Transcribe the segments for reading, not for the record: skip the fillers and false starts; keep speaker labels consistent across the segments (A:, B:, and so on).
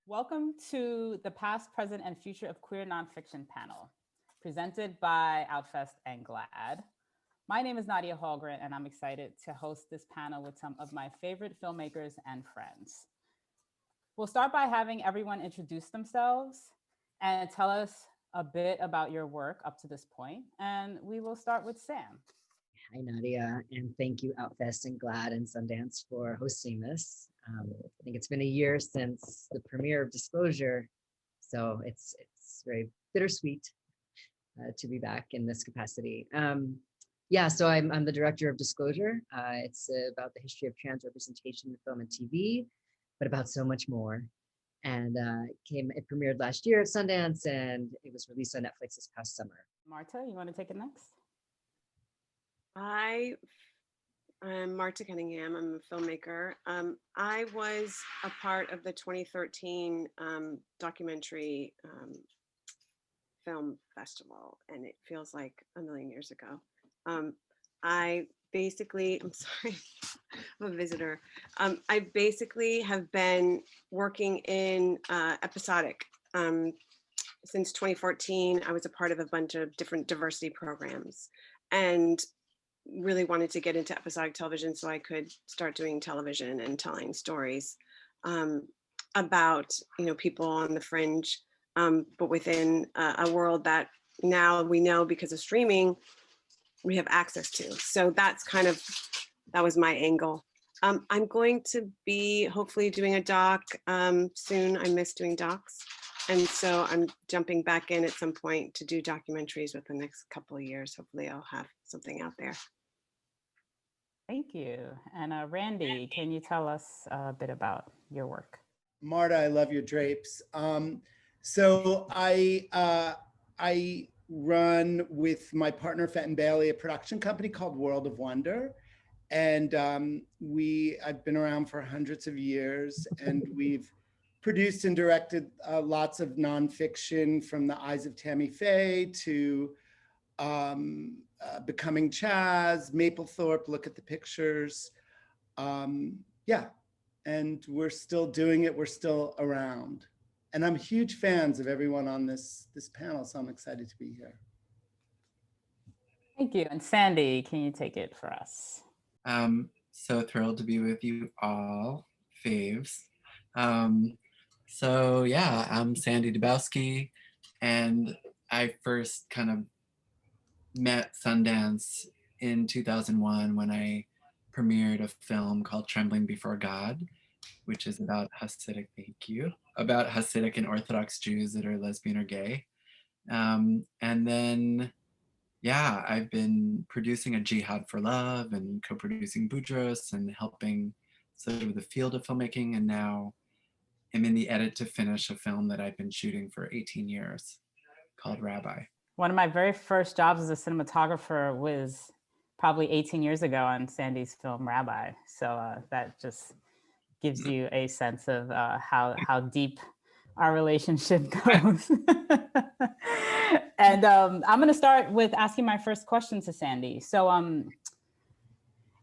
A: Welcome to the Past, Present, and Future of Queer Nonfiction panel, presented by OUTFEST and GLAAD. My name is Nadia Hallgren, and I'm excited to host this panel with some of my favorite filmmakers and friends. We'll start by having everyone introduce themselves and tell us a bit about your work up to this point, and we will start with Sam.
B: Hi, Nadia, and thank you, OUTFEST and GLAAD and Sundance for hosting this. I think it's been a year since the premiere of Disclosure, so it's very bittersweet to be back in this capacity. So I'm the director of Disclosure. It's about the history of trans representation in film and TV, but about so much more. And it premiered last year at Sundance, and it was released on Netflix this past summer.
A: Marta, you want to take it next?
C: I'm Marta Cunningham. I'm a filmmaker. I was a part of the 2013 documentary film festival, and it feels like a million years ago. I'm sorry, I'm a visitor. I basically have been working in episodic. Since 2014, I was a part of a bunch of different diversity programs, and really wanted to get into episodic television so I could start doing television and telling stories about, people on the fringe, but within a world that now we know because of streaming, we have access to. So that was my angle. I'm going to be hopefully doing a doc soon. I miss doing docs. And so I'm jumping back in at some point to do documentaries with the next couple of years. Hopefully I'll have something out there.
A: Thank you. And Randy, can you tell us a bit about your work?
D: Marta, I love your drapes. So I run with my partner Fenton Bailey a production company called World of Wonder. And I've been around for hundreds of years, and we've produced and directed lots of nonfiction, from The Eyes of Tammy Faye to Becoming CHAZ, Mapplethorpe, Look at the Pictures. And we're still doing it. We're still around. And I'm huge fans of everyone on this panel, so I'm excited to be here.
A: Thank you. And Sandi, can you take it for us?
E: So thrilled to be with you all, faves. I'm Sandi DuBowski, and I first kind of met Sundance in 2001 when I premiered a film called Trembling Before God, which is about Hasidic and Orthodox Jews that are lesbian or gay. I've been producing a Jihad for Love and co-producing Budros and helping sort of the field of filmmaking, and now I'm in the edit to finish a film that I've been shooting for 18 years called Rabbi.
A: One of my very first jobs as a cinematographer was probably 18 years ago on Sandi's film Rabbi. So that just gives you a sense of how deep our relationship goes. And I'm going to start with asking my first question to Sandi. So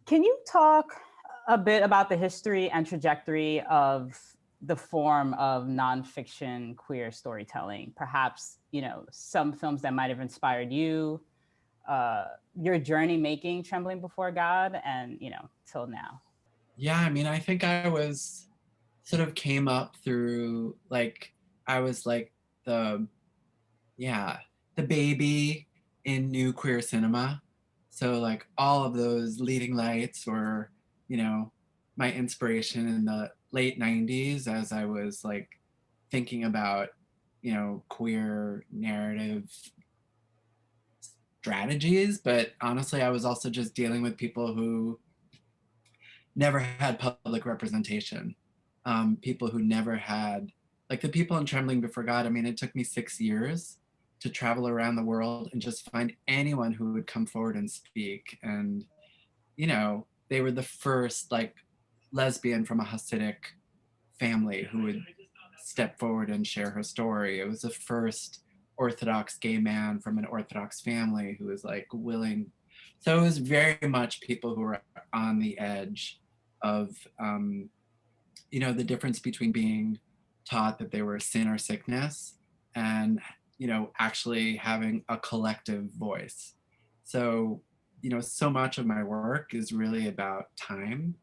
A: can you talk a bit about the history and trajectory of the form of nonfiction queer storytelling? Perhaps, some films that might have inspired you, your journey making Trembling Before God, and, till now.
E: Yeah, I think I was came up through, I was the baby in new queer cinema. So all of those leading lights were, my inspiration in the late 90s as I was thinking about, queer narrative strategies. But honestly, I was also just dealing with people who never had public representation. People who never had, the people in Trembling Before God, it took me 6 years to travel around the world and just find anyone who would come forward and speak. And, they were the first lesbian from a Hasidic family who would step forward and share her story. It was the first Orthodox gay man from an Orthodox family who was willing. So it was very much people who were on the edge of, the difference between being taught that they were sin or sickness, and actually having a collective voice. So so much of my work is really about time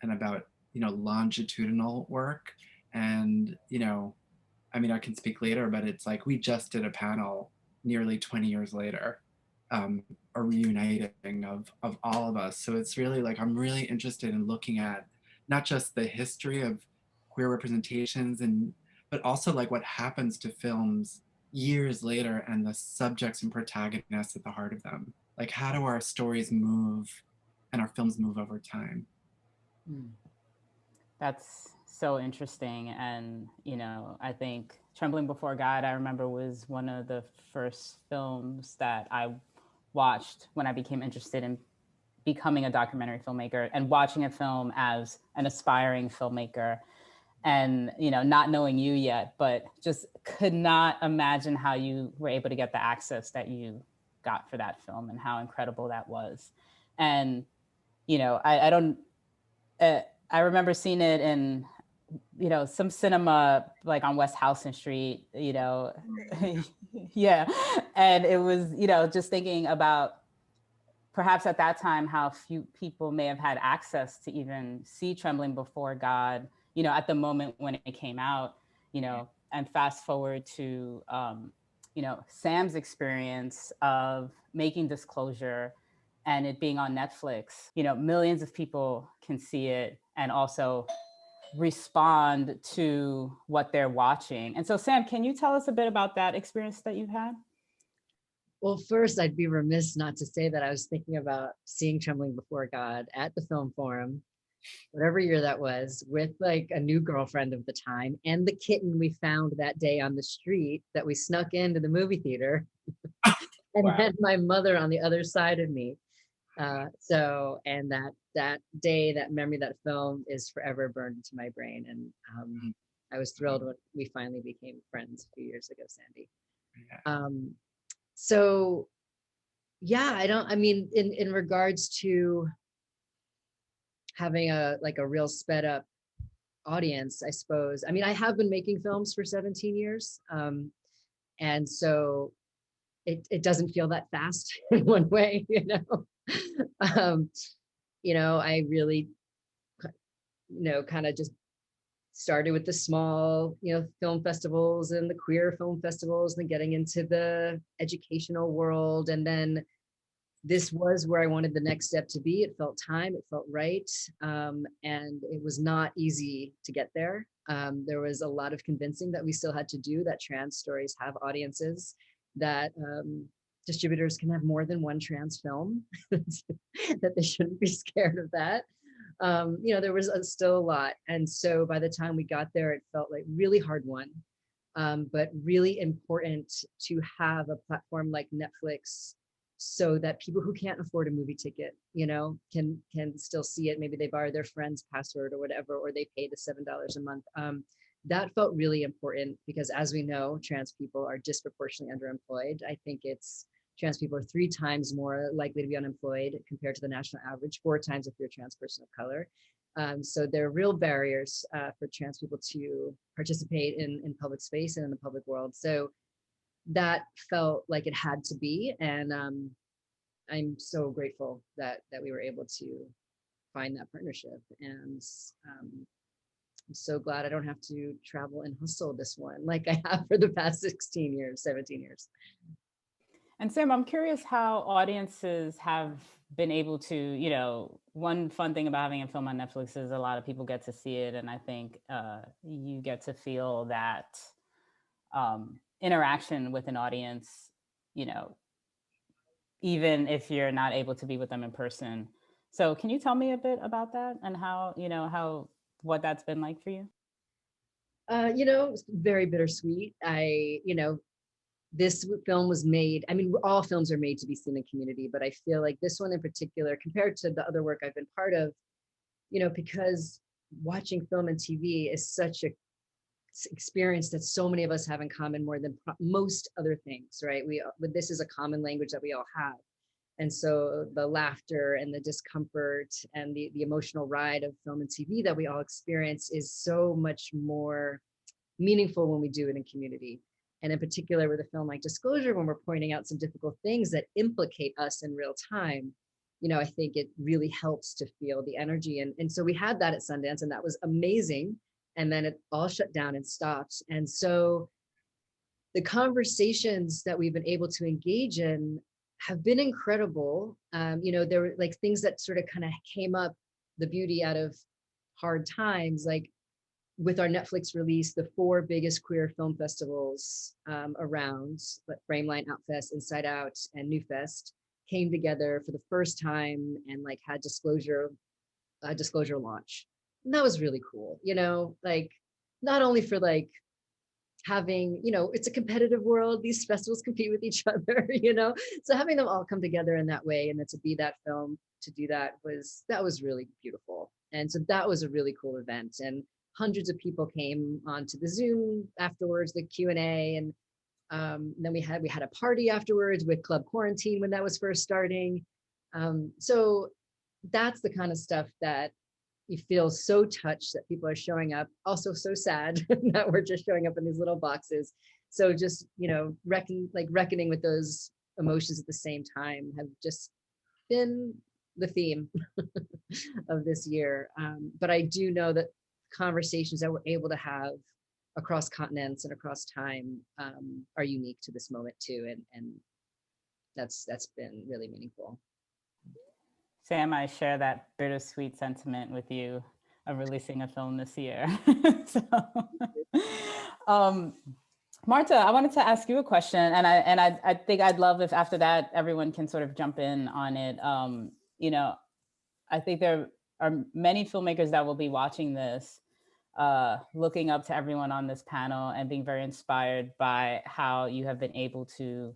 E: and about longitudinal work. And I can speak later, but it's like we just did a panel nearly 20 years later, a reuniting of all of us. So it's really like I'm really interested in looking at not just the history of queer representations, but also like what happens to films years later and the subjects and protagonists at the heart of them. Like, how do our stories move and our films move over time?
A: That's so interesting. And, I think Trembling Before God, I remember, was one of the first films that I watched when I became interested in becoming a documentary filmmaker and watching a film as an aspiring filmmaker. And, not knowing you yet, but just could not imagine how you were able to get the access that you got for that film and how incredible that was. And, I remember seeing it in, some cinema like on West Houston Street, yeah. And it was, just thinking about perhaps at that time how few people may have had access to even see Trembling Before God, at the moment when it came out, and fast forward to, Sam's experience of making Disclosure and it being on Netflix. Millions of people can see it and also respond to what they're watching. And so, Sam, can you tell us a bit about that experience that you've had?
B: Well, first, I'd be remiss not to say that I was thinking about seeing Trembling Before God at the Film Forum, whatever year that was, with like a new girlfriend of the time and the kitten we found that day on the street that we snuck into the movie theater and
E: Wow.
B: had my mother on the other side of me. And that day, that memory, that film is forever burned into my brain. And I was thrilled when we finally became friends a few years ago, Sandi.
E: Yeah.
B: So yeah, in regards to having a real sped up audience, I suppose. I mean, I have been making films for 17 years. And so it doesn't feel that fast in one way, I really, kind of just started with the small, film festivals and the queer film festivals, and then getting into the educational world. And then this was where I wanted the next step to be. It felt time, it felt right. And it was not easy to get there. There was a lot of convincing that we still had to do, that trans stories have audiences, that distributors can have more than one trans film, that they shouldn't be scared of that. There was still a lot. And so by the time we got there, it felt like really hard won, but really important to have a platform like Netflix so that people who can't afford a movie ticket, can still see it. Maybe they borrow their friend's password or whatever, or they pay the $7 a month. That felt really important because, as we know, trans people are disproportionately underemployed. I think trans people are 3 times more likely to be unemployed compared to the national average, 4 times if you're a trans person of color. So there are real barriers for trans people to participate in public space and in the public world. So that felt like it had to be. And I'm so grateful that we were able to find that partnership. And I'm so glad I don't have to travel and hustle this one like I have for the past 17 years.
A: And Sam, I'm curious how audiences have been able to, one fun thing about having a film on Netflix is a lot of people get to see it. And I think you get to feel that interaction with an audience, even if you're not able to be with them in person. So can you tell me a bit about that and what that's been like for you?
B: Very bittersweet. This film was made, all films are made to be seen in community, but I feel like this one in particular, compared to the other work I've been part of, because watching film and TV is such a experience that so many of us have in common more than most other things, right? But this is a common language that we all have. And so the laughter and the discomfort and the emotional ride of film and TV that we all experience is so much more meaningful when we do it in community. And in particular with a film like Disclosure, when we're pointing out some difficult things that implicate us in real time, I think it really helps to feel the energy. And so we had that at Sundance, and that was amazing. And then it all shut down and stopped. And so the conversations that we've been able to engage in have been incredible. There were like things that sort of kind of came up, the beauty out of hard times, like with our Netflix release, the 4 biggest queer film festivals around, Frameline, OUTFEST, Inside Out, and NewFest, came together for the first time and like had disclosure launch. And that was really cool, like not only for like having, it's a competitive world, these festivals compete with each other, so having them all come together in that way, and then to be that film, to do that was really beautiful. And so that was a really cool event, and hundreds of people came onto the Zoom afterwards, the Q&A, and then we had a party afterwards with Club Quarantine when that was first starting. So that's the kind of stuff that you feel so touched that people are showing up, also so sad that we're just showing up in these little boxes. So just, reckoning with those emotions at the same time have just been the theme of this year. But I do know that conversations that we're able to have across continents and across time are unique to this moment too. And that's been really meaningful.
A: Sam, I share that bittersweet sentiment with you of releasing a film this year. Marta, I wanted to ask you a question, and I think I'd love if after that everyone can sort of jump in on it. I think there are many filmmakers that will be watching this, looking up to everyone on this panel and being very inspired by how you have been able to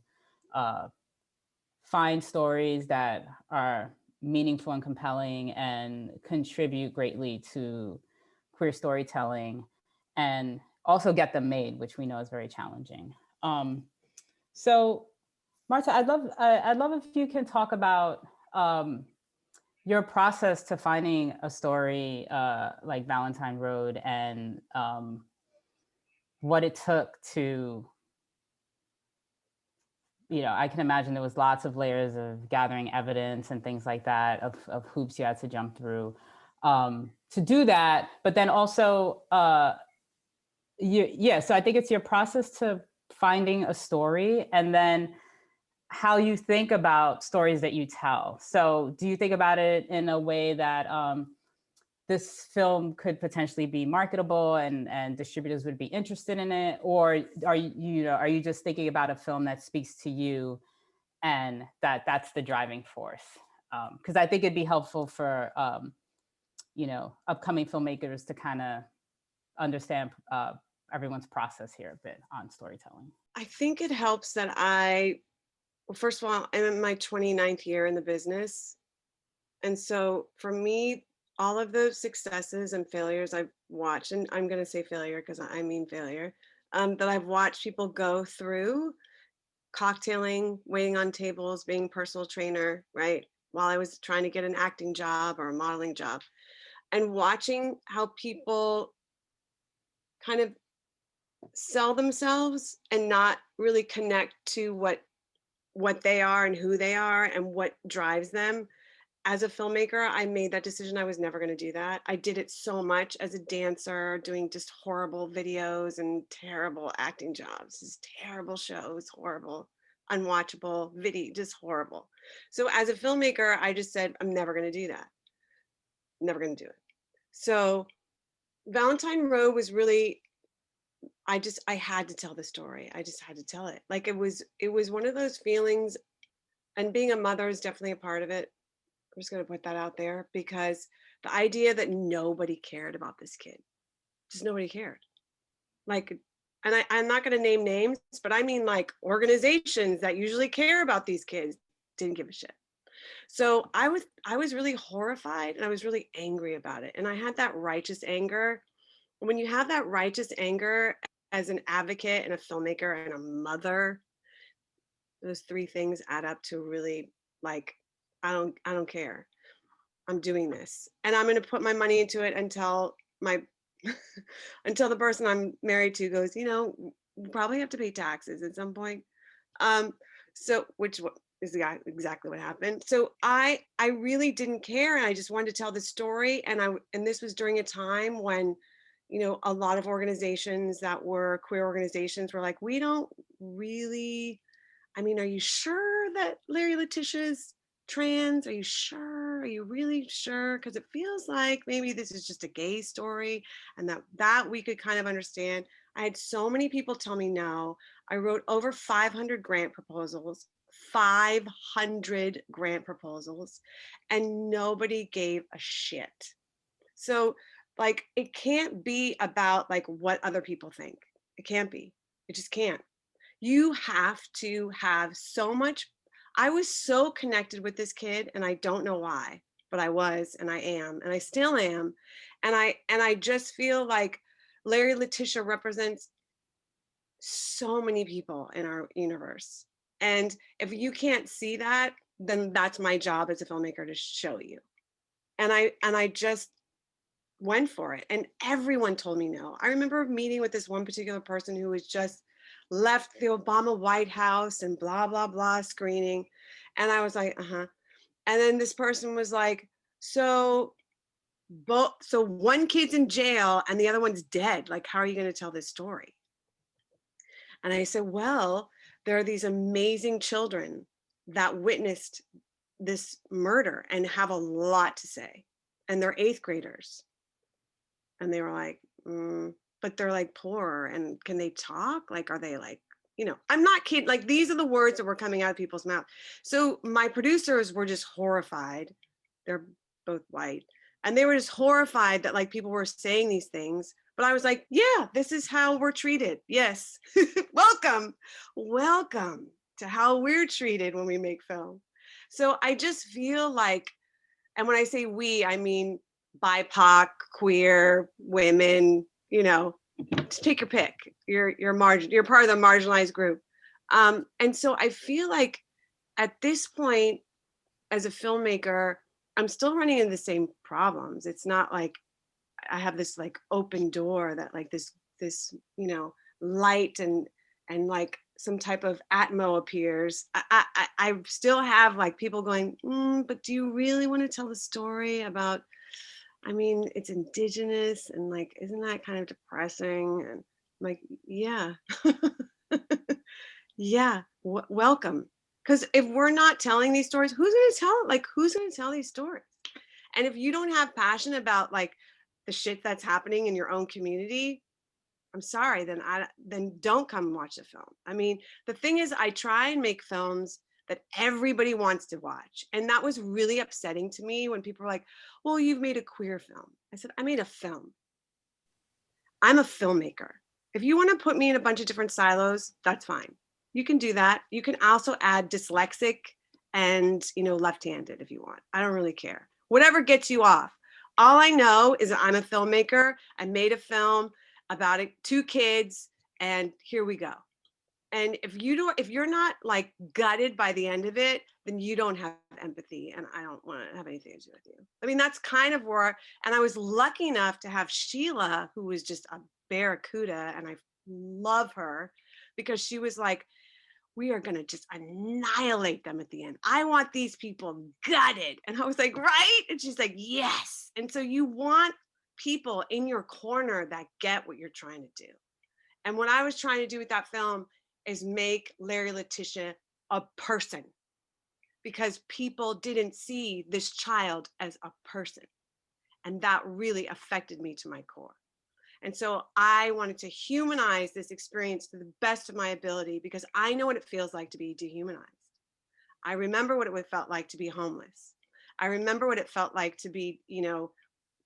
A: find stories that are meaningful and compelling and contribute greatly to queer storytelling, and also get them made, which we know is very challenging. So Marta, I'd love if you can talk about your process to finding a story like Valentine Road, and what it took to, I can imagine there was lots of layers of gathering evidence and things like that, of hoops you had to jump through to do that. But then also, so I think it's your process to finding a story, and then how you think about stories that you tell. So do you think about it in a way that this film could potentially be marketable and distributors would be interested in it? Or are you just thinking about a film that speaks to you and that's the driving force? Because I think it'd be helpful for upcoming filmmakers to kind of understand everyone's process here a bit on storytelling.
C: I think it helps that well, first of all, I'm in my 29th year in the business. And so for me, all of the successes and failures I've watched, and I'm going to say failure because I mean failure, that I've watched people go through, cocktailing, waiting on tables, being a personal trainer, right? While I was trying to get an acting job or a modeling job, and watching how people kind of sell themselves and not really connect to what they are and who they are and what drives them. As a filmmaker, I made that decision. I was never going to do that. I did it so much as a dancer, doing just horrible videos and terrible acting jobs, just terrible shows, horrible, unwatchable video, just horrible. So as a filmmaker, I just said, I'm never going to do that. Never going to do it. So Valentine Road was really, I had to tell the story. I just had to tell it. Like it was one of those feelings, and being a mother is definitely a part of it. I'm just going to put that out there, because the idea that nobody cared about this kid, just nobody cared. Like, and I'm not going to name names, but I mean like organizations that usually care about these kids didn't give a shit. So I was really horrified, and I was really angry about it. And I had that righteous anger. When you have that righteous anger as an advocate and a filmmaker and a mother, those 3 things add up to really like, I don't care. I'm doing this, and I'm going to put my money into it until my until the person I'm married to goes, you know, you probably have to pay taxes at some point. So which is exactly what happened. So I really didn't care, and I just wanted to tell the story. And this was during a time when, you know, a lot of organizations that were queer organizations were like, we don't really, I mean, are you sure that Larry Letitia's trans? Are you sure? Are you really sure? Because it feels like maybe this is just a gay story, and that we could kind of understand. I had so many people tell me no. I wrote over 500 grant proposals, 500 grant proposals, and nobody gave a shit. So like, it can't be about like what other people think. It can't be. It just can't. You have to have so much. I was so connected with this kid, and I don't know why, but I was, and I am, and I still am. And I just feel like Larry Letitia represents so many people in our universe. And if you can't see that, then that's my job as a filmmaker to show you. And I just went for it, and everyone told me no. I remember meeting with this one particular person who was just left the Obama White House and blah, blah, blah screening. And I was like, uh-huh. And then this person was like, so one kid's in jail and the other one's dead. Like, how are you going to tell this story? And I said, well, there are these amazing children that witnessed this murder and have a lot to say. And they're 8th graders. And they were like, but they're like poor, and can they talk? Like, are they like, you know, I'm not kidding. Like, these are the words that were coming out of people's mouth. So my producers were just horrified. They're both white. And they were just horrified that like people were saying these things. But I was like, yeah, this is how we're treated. Yes. Welcome to how we're treated when we make film. So I just feel like, and when I say we, I mean BIPOC, queer, women, you know, just take your pick. You're part of the marginalized group. And so I feel like at this point, as a filmmaker, I'm still running into the same problems. It's not like I have this like open door that like this, you know, light and like some type of Atmo appears. I still have like people going, but do you really want to tell the story about, I mean, it's indigenous, and like, isn't that kind of depressing? And I'm like, yeah, yeah, welcome. Because if we're not telling these stories, who's going to tell it? Like, who's going to tell these stories? And if you don't have passion about like the shit that's happening in your own community, I'm sorry, then don't come and watch the film. I mean, the thing is, I try and make films that everybody wants to watch. And that was really upsetting to me when people were like, well, you've made a queer film. I said, I made a film. I'm a filmmaker. If you want to put me in a bunch of different silos, that's fine. You can do that. You can also add dyslexic and, you know, left-handed if you want. I don't really care. Whatever gets you off. All I know is that I'm a filmmaker. I made a film about it, 2 kids, and here we go. And if you're not like gutted by the end of it, then you don't have empathy, and I don't want to have anything to do with you. I mean, that's kind of where, and I was lucky enough to have Sheila, who was just a barracuda, and I love her because she was like, we are going to just annihilate them at the end. I want these people gutted. And I was like, right? And she's like, yes. And so you want people in your corner that get what you're trying to do. And what I was trying to do with that film is make Larry Letitia a person, because people didn't see this child as a person. And that really affected me to my core. And so I wanted to humanize this experience to the best of my ability, because I know what it feels like to be dehumanized. I remember what it felt like to be homeless. I remember what it felt like to be, you know,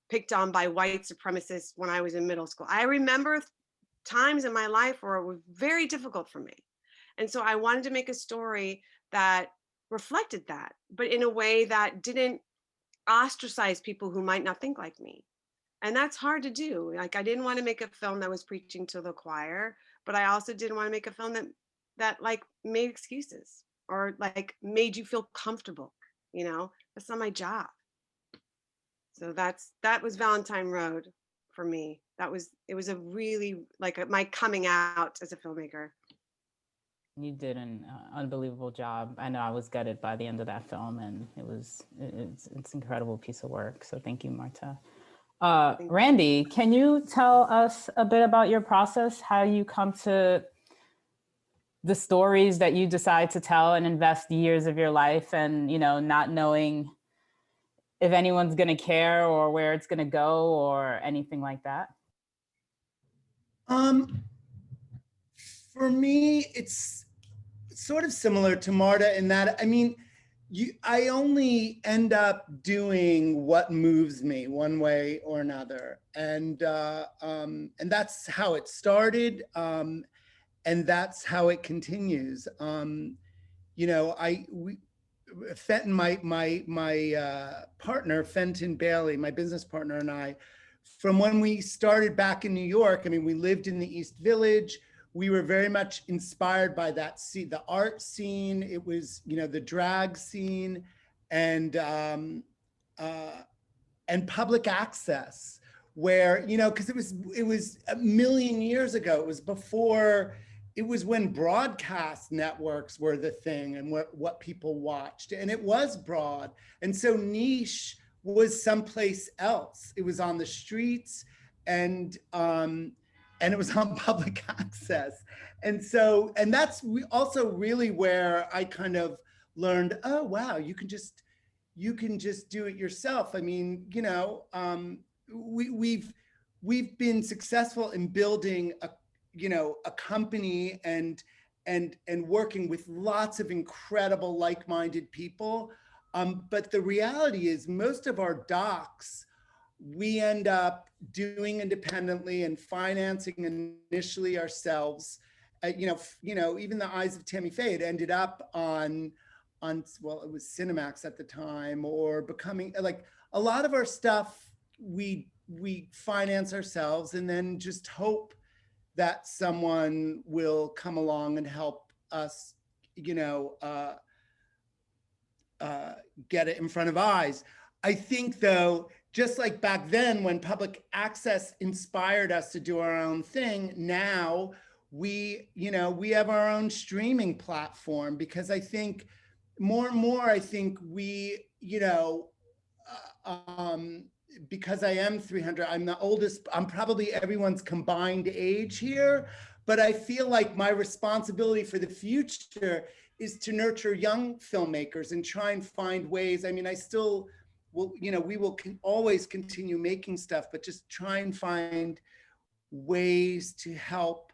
C: picked on by white supremacists when I was in middle school. I remember times in my life where it was very difficult for me. And so I wanted to make a story that reflected that, but in a way that didn't ostracize people who might not think like me. And that's hard to do. Like, I didn't want to make a film that was preaching to the choir, but I also didn't want to make a film that like made excuses or like made you feel comfortable. You know, that's not my job. So that was Valentine Road for me. it was a really like my coming out as a filmmaker.
A: You did an unbelievable job. I know I was gutted by the end of that film, and it's an incredible piece of work. So thank you, Marta. Randy, can you tell us a bit about your process, how you come to the stories that you decide to tell and invest years of your life and, you know, not knowing if anyone's going to care or where it's going to go or anything like that?
D: For me, it's sort of similar to Marta in that, I mean, I only end up doing what moves me one way or another. And that's how it started. And that's how it continues. You know, Fenton, my partner, Fenton Bailey, my business partner, and I, from when we started back in New York, I mean, we lived in the East Village. We were very much inspired by that scene, the art scene. It was, you know, the drag scene, and public access, where, you know, because it was a million years ago. It was before. It was when broadcast networks were the thing and what people watched, and it was broad. And so niche was someplace else. It was on the streets, and it was on public access. And so, and that's also really where I kind of learned, oh, wow, you can just do it yourself. I mean, you know, we've been successful in building a company and working with lots of incredible like-minded people. But the reality is most of our docs, we end up doing independently and financing initially ourselves. Even The Eyes of Tammy Faye, it ended up on, well, it was Cinemax at the time, or becoming, like, a lot of our stuff we finance ourselves and then just hope that someone will come along and help us, get it in front of eyes. I think, though, just like back then when public access inspired us to do our own thing, now we have our own streaming platform, because I think more and more, I think we, because I am 300, I'm the oldest, I'm probably everyone's combined age here, but I feel like my responsibility for the future is to nurture young filmmakers and try and find ways. I mean, I still will, we will always continue making stuff, but just try and find ways to help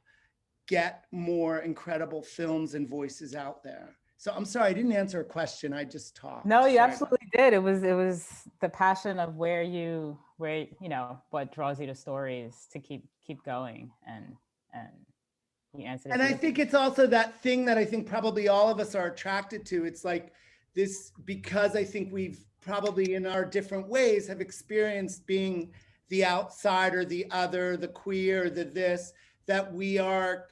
D: get more incredible films and voices out there. So I'm sorry, I didn't answer a question. I just talked.
A: No, you
D: Sorry
A: absolutely did. It was the passion of where what draws you to stories to keep going, and you answered it.
D: And I think it's also that thing that I think probably all of us are attracted to. It's like this, because I think we've probably in our different ways have experienced being the outsider, the other, the queer, the this, that we are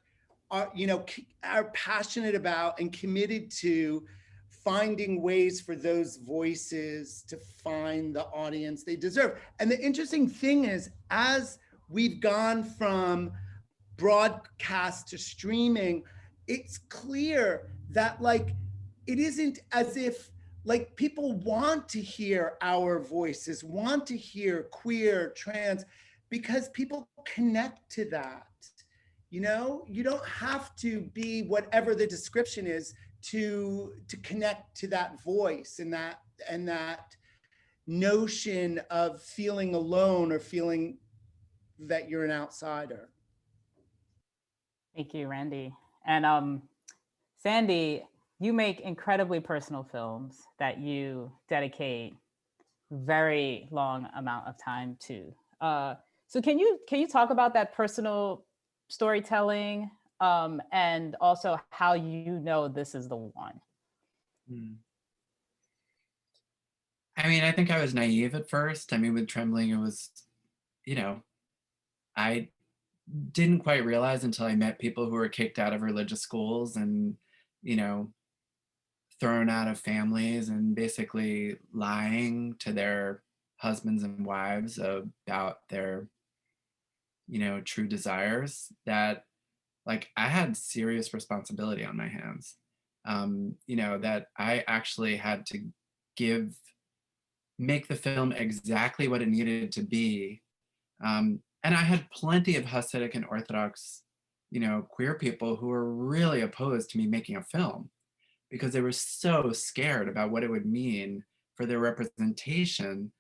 D: passionate about and committed to finding ways for those voices to find the audience they deserve. And the interesting thing is, as we've gone from broadcast to streaming, it's clear that, like, it isn't as if, like, people want to hear our voices, want to hear queer, trans, because people connect to that. You don't have to be whatever the description is to connect to that voice and that notion of feeling alone or feeling that you're an outsider.
A: Thank you, Randy. And Sandi, you make incredibly personal films that you dedicate very long amount of time to. So can you talk about that personal storytelling, and also how this is the one?
E: I mean, I think I was naive at first. I mean, with Trembling, it was, I didn't quite realize until I met people who were kicked out of religious schools and, thrown out of families and basically lying to their husbands and wives about their true desires, that like I had serious responsibility on my hands. That I actually had to make the film exactly what it needed to be. And I had plenty of Hasidic and Orthodox, queer people who were really opposed to me making a film because they were so scared about what it would mean for their representation,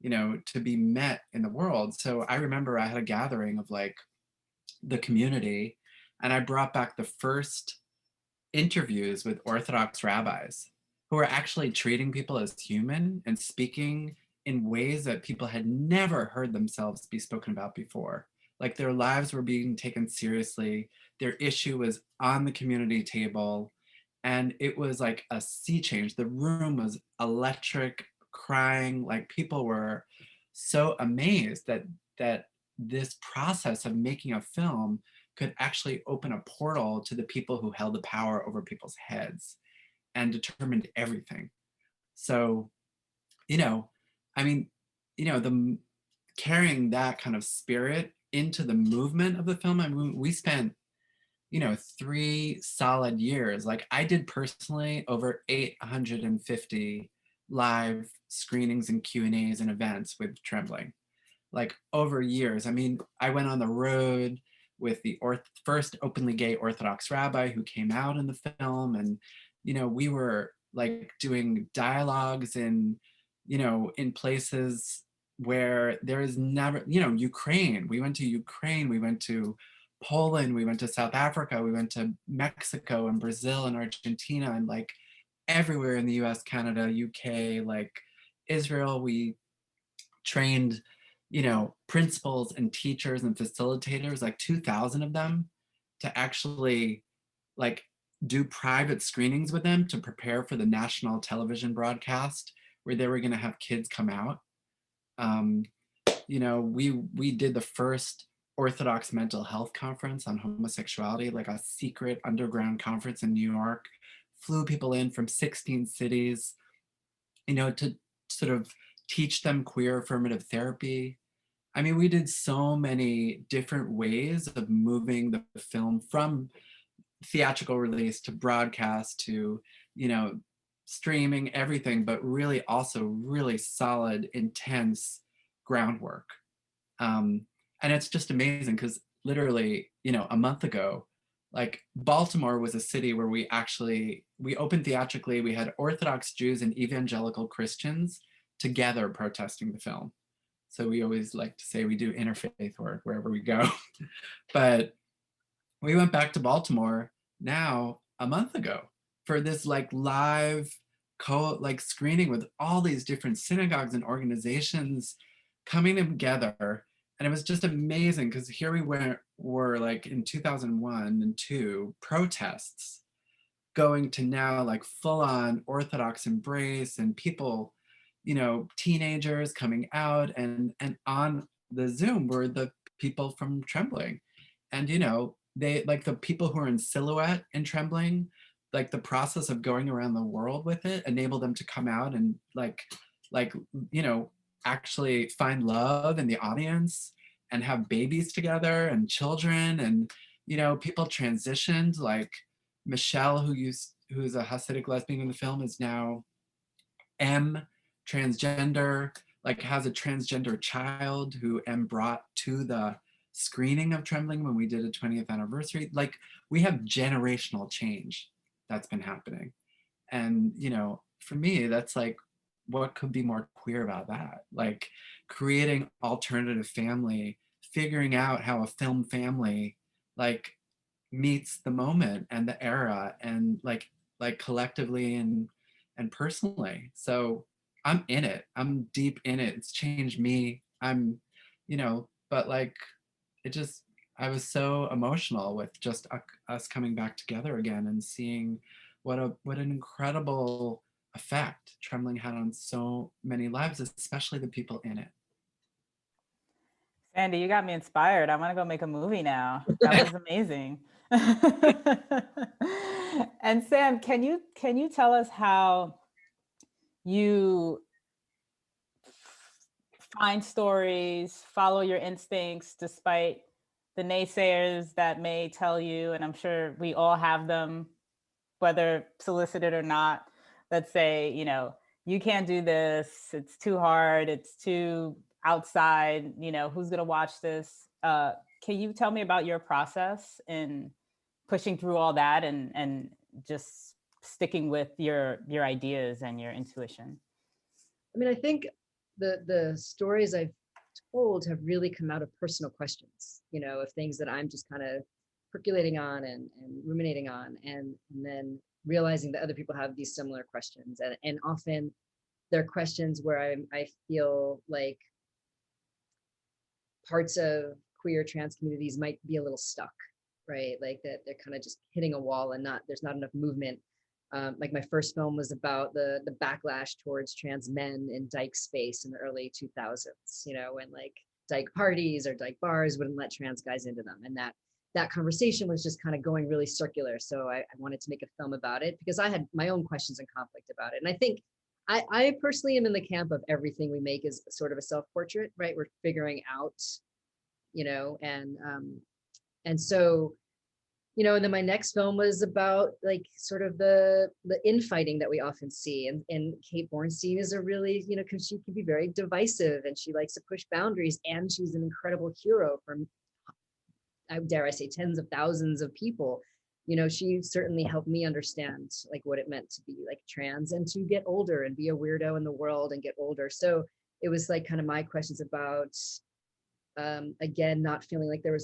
E: to be met in the world. So I remember I had a gathering of like the community, and I brought back the first interviews with Orthodox rabbis who were actually treating people as human and speaking in ways that people had never heard themselves be spoken about before. Like their lives were being taken seriously, their issue was on the community table, and it was like a sea change. The room was electric, crying, like people were so amazed that this process of making a film could actually open a portal to the people who held the power over people's heads and determined everything. So, I mean, the carrying that kind of spirit into the movement of the film, I mean, we spent, 3 solid years. Like I did personally over 850 live screenings and Q&As and events with Trembling, like over years. I mean, I went on the road with the first openly gay Orthodox rabbi who came out in the film. And, we were like doing dialogues in places where there is never, Ukraine. We went to Ukraine, we went to Poland, we went to South Africa, we went to Mexico and Brazil and Argentina and like everywhere in the US, Canada, UK, like Israel. We trained, principals and teachers and facilitators, like 2,000 of them, to actually like do private screenings with them to prepare for the national television broadcast where they were going to have kids come out. We did the first Orthodox mental health conference on homosexuality, like a secret underground conference in New York, flew people in from 16 cities, to sort of teach them queer affirmative therapy. I mean, we did so many different ways of moving the film from theatrical release to broadcast to, streaming, everything, but really also really solid, intense groundwork. And it's just amazing because literally, a month ago, like Baltimore was a city where we opened theatrically. We had Orthodox Jews and evangelical Christians together protesting the film. So we always like to say we do interfaith work wherever we go. But we went back to Baltimore now a month ago for this like live screening with all these different synagogues and organizations coming together. And it was just amazing because here we were like in 2001 and 2 protests going to now like full on Orthodox embrace, and people, teenagers coming out, and on the Zoom were the people from Trembling. And, they like the people who are in silhouette in Trembling, like the process of going around the world with it enabled them to come out and actually find love in the audience and have babies together and children. And, people transitioned, like Michelle, who's a Hasidic lesbian in the film, is now transgender, like has a transgender child who brought to the screening of Trembling when we did a 20th anniversary. Like we have generational change that's been happening. And, for me, that's like, what could be more queer about that? Like creating alternative family, figuring out how a film family like meets the moment and the era, and like collectively and personally. So I'm in it. I'm deep in it. It's changed me. But like I was so emotional with just us coming back together again and seeing what an incredible effect Trembling had on so many lives, especially the people in it.
A: Sandi, you got me inspired. I want to go make a movie now. That was amazing. And Sam, can you tell us how you find stories, follow your instincts despite the naysayers that may tell you, and I'm sure we all have them, whether solicited or not, that say, you know, you can't do this, it's too hard, it's too outside, you know, who's gonna watch this? Can you tell me about your process in pushing through all that and just sticking with your ideas and your intuition?
B: I mean, I think the stories I've told have really come out of personal questions, you know, of things that I'm just kind of percolating on and ruminating on, and then realizing that other people have these similar questions, and often they're questions where I feel like parts of queer trans communities might be a little stuck, right? Like that they're kind of just hitting a wall and there's not enough movement. Like my first film was about the backlash towards trans men in dyke space in the early 2000s, you know, when like dyke parties or dyke bars wouldn't let trans guys into them. And that conversation was just kind of going really circular. So I wanted to make a film about it because I had my own questions and conflict about it. And I think I personally am in the camp of everything we make is sort of a self-portrait, right? We're figuring out, you know, and so, you know, and then my next film was about like sort of the infighting that we often see. And Kate Bornstein is a really, you know, because she can be very divisive and she likes to push boundaries, and she's an incredible hero from, I dare I say, tens of thousands of people. You know, she certainly helped me understand like what it meant to be like trans and to get older and be a weirdo in the world and get older. So it was like kind of my questions about, again, not feeling like there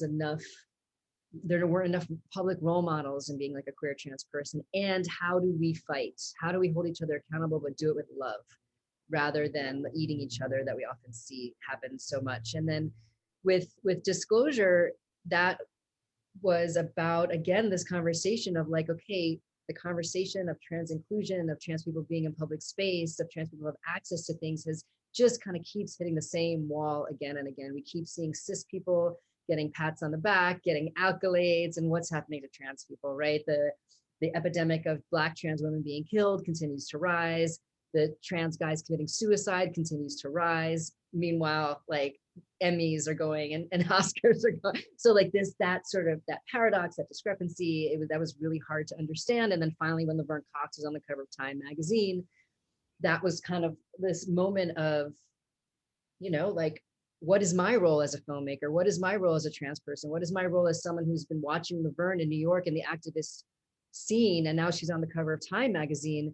B: weren't enough public role models in being like a queer trans person, and how do we fight? How do we hold each other accountable, but do it with love rather than eating each other that we often see happen so much. And then with Disclosure, that was about, again, this conversation of like, okay, the conversation of trans inclusion, of trans people being in public space, of trans people have access to things has just kind of keeps hitting the same wall again and again. We keep seeing cis people getting pats on the back, getting accolades, and what's happening to trans people, right? The epidemic of Black trans women being killed continues to rise. The trans guys committing suicide continues to rise. Meanwhile, like Emmys are going and Oscars are going. So like that paradox, that discrepancy, that was really hard to understand. And then finally, when Laverne Cox was on the cover of Time magazine, that was kind of this moment of, you know, like, what is my role as a filmmaker? What is my role as a trans person? What is my role as someone who's been watching Laverne in New York in the activist scene, and now she's on the cover of Time magazine,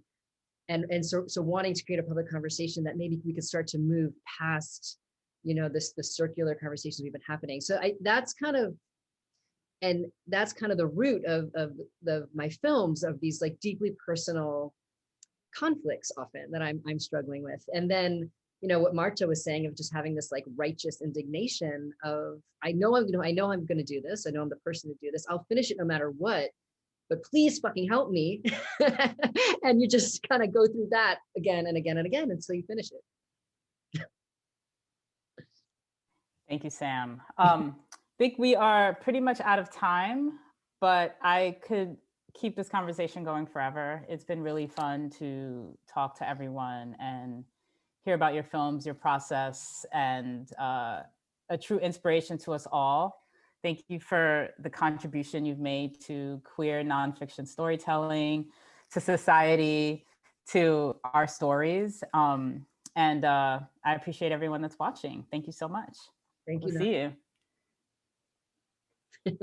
B: and so wanting to create a public conversation that maybe we could start to move past, you know, the circular conversations we've been happening. So that's kind of the root of my films, of these like deeply personal conflicts often that I'm struggling with. And then, you know, what Marta was saying of just having this like righteous indignation of, I know I'm going to do this. I know I'm the person to do this. I'll finish it no matter what, but please fucking help me. And you just kind of go through that again and again and again until you finish it.
A: Thank you, Sam. Think we are pretty much out of time, but I could keep this conversation going forever. It's been really fun to talk to everyone and hear about your films, your process, and a true inspiration to us all. Thank you for the contribution you've made to queer nonfiction storytelling, to society, to our stories. And I appreciate everyone that's watching. Thank you so much.
B: Thank you.
A: We'll see you.